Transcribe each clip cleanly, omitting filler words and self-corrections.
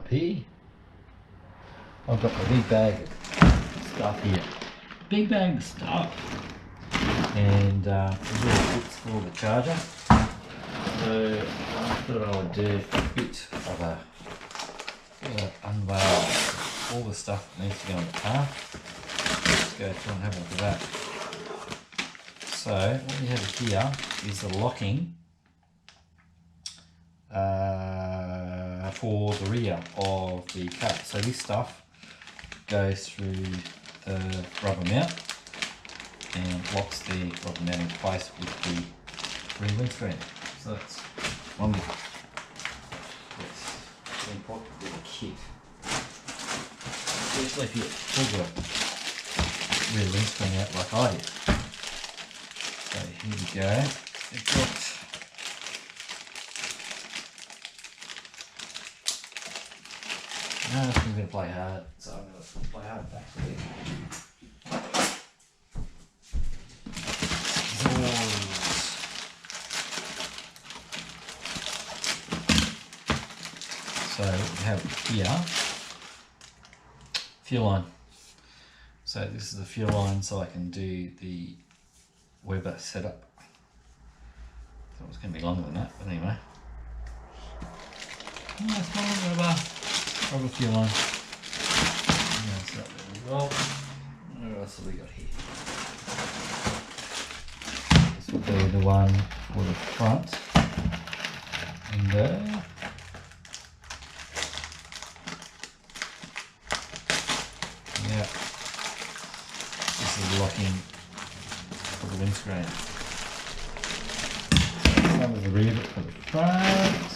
up here. I've got my big bag of stuff here. Big bag of stuff. And there's all bits for the charger. So I thought I would do a bit of a unveil all the stuff that needs to go in the car. Let's go through and have a look at that. So what we have here is the locking for the rear of the car. So this stuff goes through the rubber mount and locks the rubber mount in place with the rear windscreen. So that's one bit. It's an important bit of kit, especially if you pull the rear windscreen out like I did. So here we go. We've got I'm going to play hard, so I'm going to play hard back here. So we have here fuel line. So this is the fuel line, so I can do the Weber setup. Thought it was going to be longer than that, but anyway. Nice one, Weber. Rubber fuel line. That's that there as well. What else have we got here? This will be the one for the front window. Yeah. This is locking for the windscreen. So that was the rear bit for the front.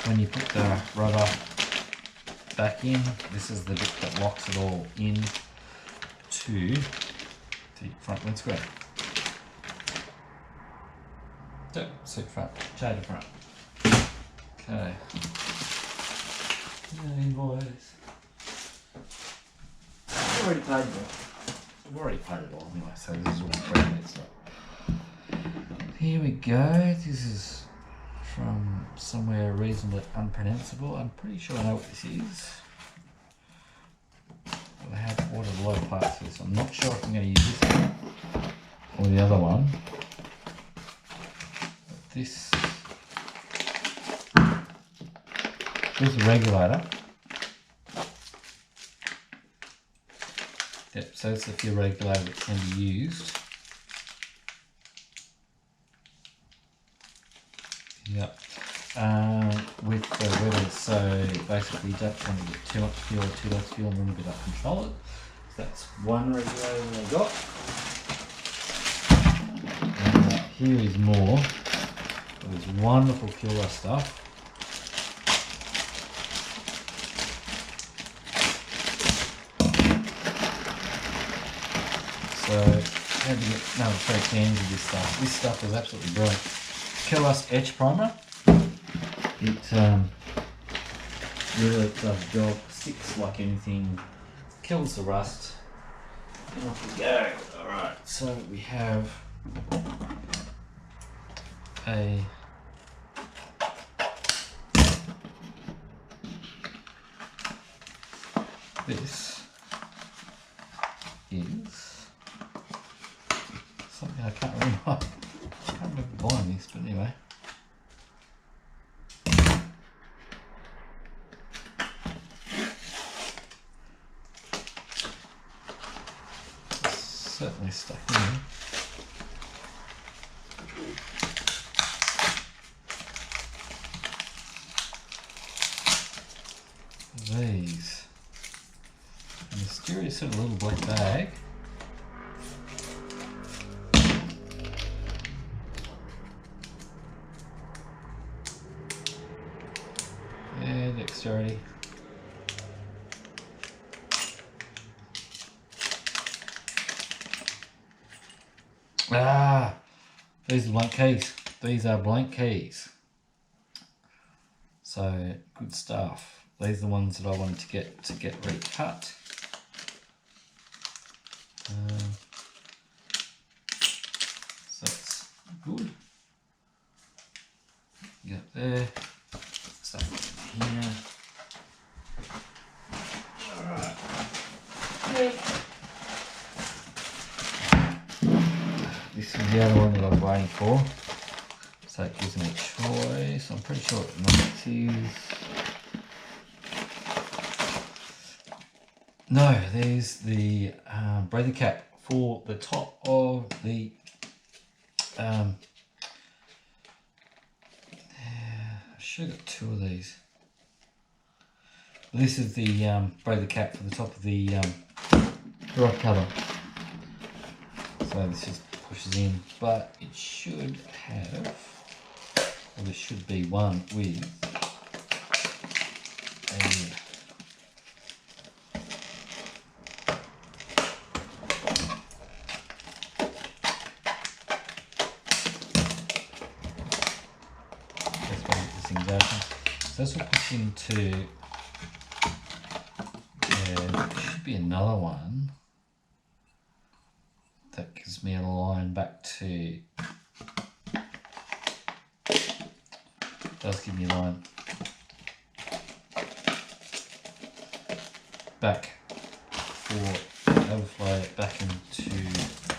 When you put the rubber back in, this is the bit that locks it all in to the front windscreen. So, seat front, charger front. Okay. Invoice. I've already paid it all. I've already paid it all anyway, so this is all free stuff. Here we go. This is from somewhere reasonably unpronounceable. I'm pretty sure I know what this is. I have ordered a lot of parts for this. I'm not sure if I'm going to use this one or the other one. But this is a regulator. Yep, so it's a fuel regulator that can be used. Yep. With the Weber, so basically you don't want to get too much fuel or too less fuel and then you got to control it. So that's one regulator I got. And here is more of this wonderful fueler stuff. So I had to get another 3 cans of this stuff. This stuff is absolutely brilliant. Kelrust Etch Primer. It really does the job, sticks like anything, kills the rust, and off we go. Alright, so we have a this is something I can't remember. I can't remember buying this, but anyway. Certainly stuck in. These. A mysterious sort of little black bag. And dexterity. Ah, these are blank keys. These are blank keys. So good stuff. These are the ones that I wanted to get recut. So that's good. Get there. Stuff in here. This is the other one that I was waiting for. So it gives me a choice. I'm pretty sure what number it is. No, there's the breather cap for the top of the I should have got two of these. This is the breather cap for the top of the rod cover. So this just pushes in, but it should have, or there should be one with a so this will push into, there should be another one that gives me a line back to, does give me a line back for overflow back into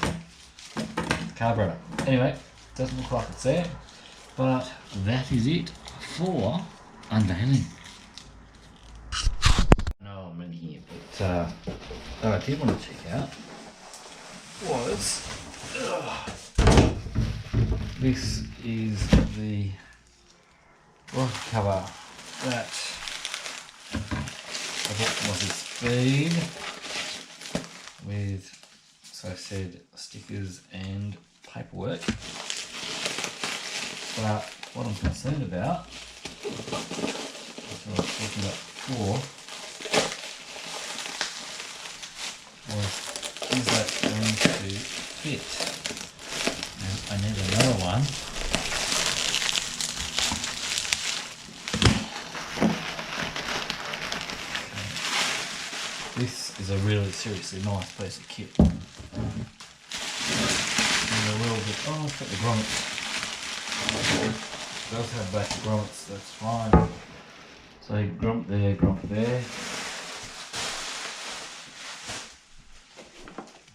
the carburetor. Anyway, doesn't look like it's there, but that is it for unveiling. No, I'm in here, but what I did want to check out was this is the rod cover that I bought from Aussie Speed with, as I said, stickers and paperwork. But what I'm concerned about, as I was talking about before, was is that going to fit? And I need another one. This is a really seriously nice piece of kit. And a little bit, oh, it's got the grommets. It does have black grommets, that's fine. So grommet there, grommet there.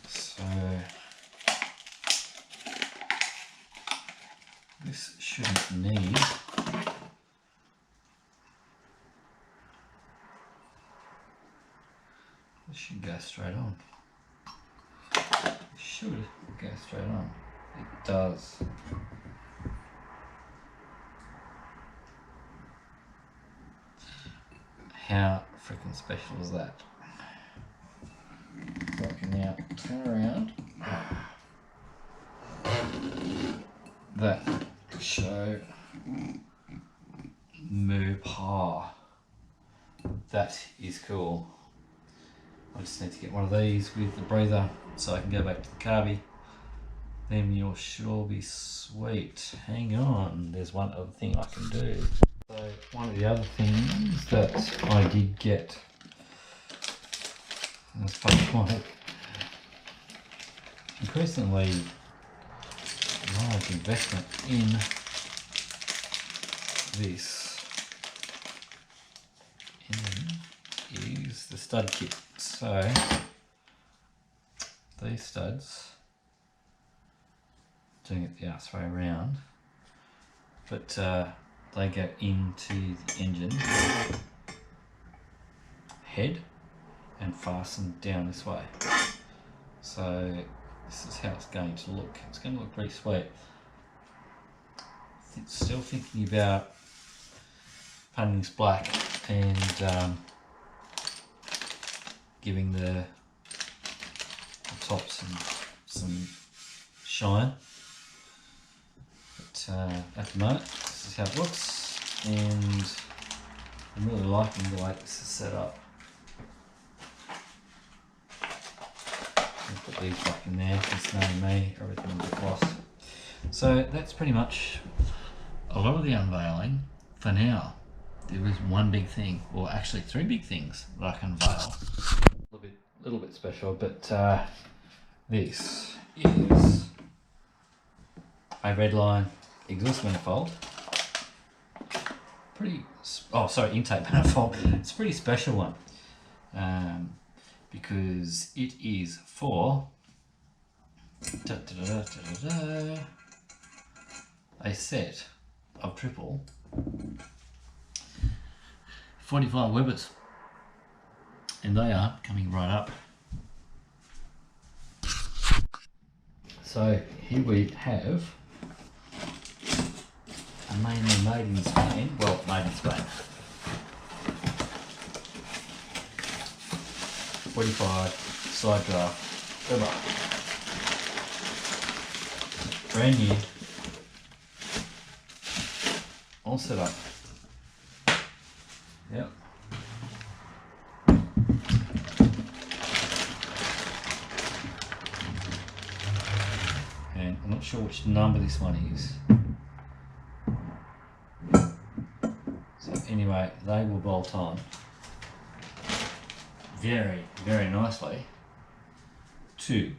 So this shouldn't need this should go straight on. It should go straight on. It does. How freaking special is that? So I can now turn around that to show Mopar. That is cool. I just need to get one of these with the breather so I can go back to the carby. Then you'll sure be sweet. Hang on, there's one other thing I can do. So one of the other things that I did get as part of my increasingly large investment in this is the stud kit. So these studs, doing it the arse way around, but they go into the engine head and fasten down this way. So this is how it's going to look. It's going to look pretty sweet. Still thinking about painting this black and giving the top some shine. But at the moment, this is how it looks, and I'm really liking the way this is set up. I'll put these back in there, it's knowing me, everything will be lost. So that's pretty much a lot of the unveiling for now. There is one big thing, or actually three big things that I can unveil. A little bit special, but this is a Redline exhaust manifold. Intake manifold. It's a pretty special one. because it is for a set of triple 45 Webers, and they are coming right up. So here we have a mainly made in Spain, well, made in Spain, 45 side draft Weber, brand new, all set up. Yep. And I'm not sure which number this one is. So anyway, they will bolt on very, very nicely to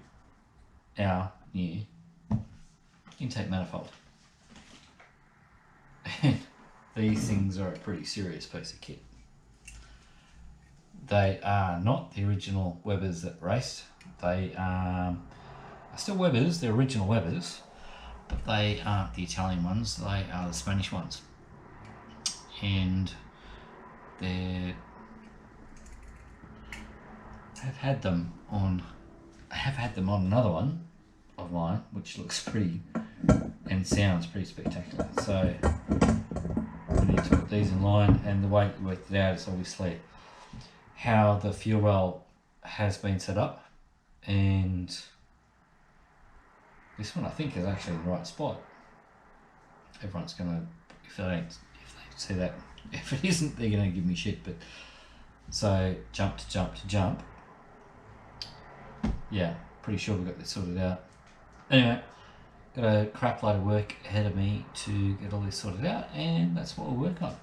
our new intake manifold. And these things are a pretty serious piece of kit. They are not the original Webers that raced. They are still Webers, the original Webers, but they aren't the Italian ones, they are the Spanish ones. And they have had them on another one of mine, which looks pretty and sounds pretty spectacular. So we need to put these in line, and the way you work it out is obviously how the fuel well has been set up, and this one I think is actually in the right spot. Everyone's gonna, if they see that, if it isn't, they're gonna give me shit. But so jump to jump to jump. Yeah, pretty sure we got this sorted out. Anyway, got a crap load of work ahead of me to get all this sorted out, and that's what we'll work on.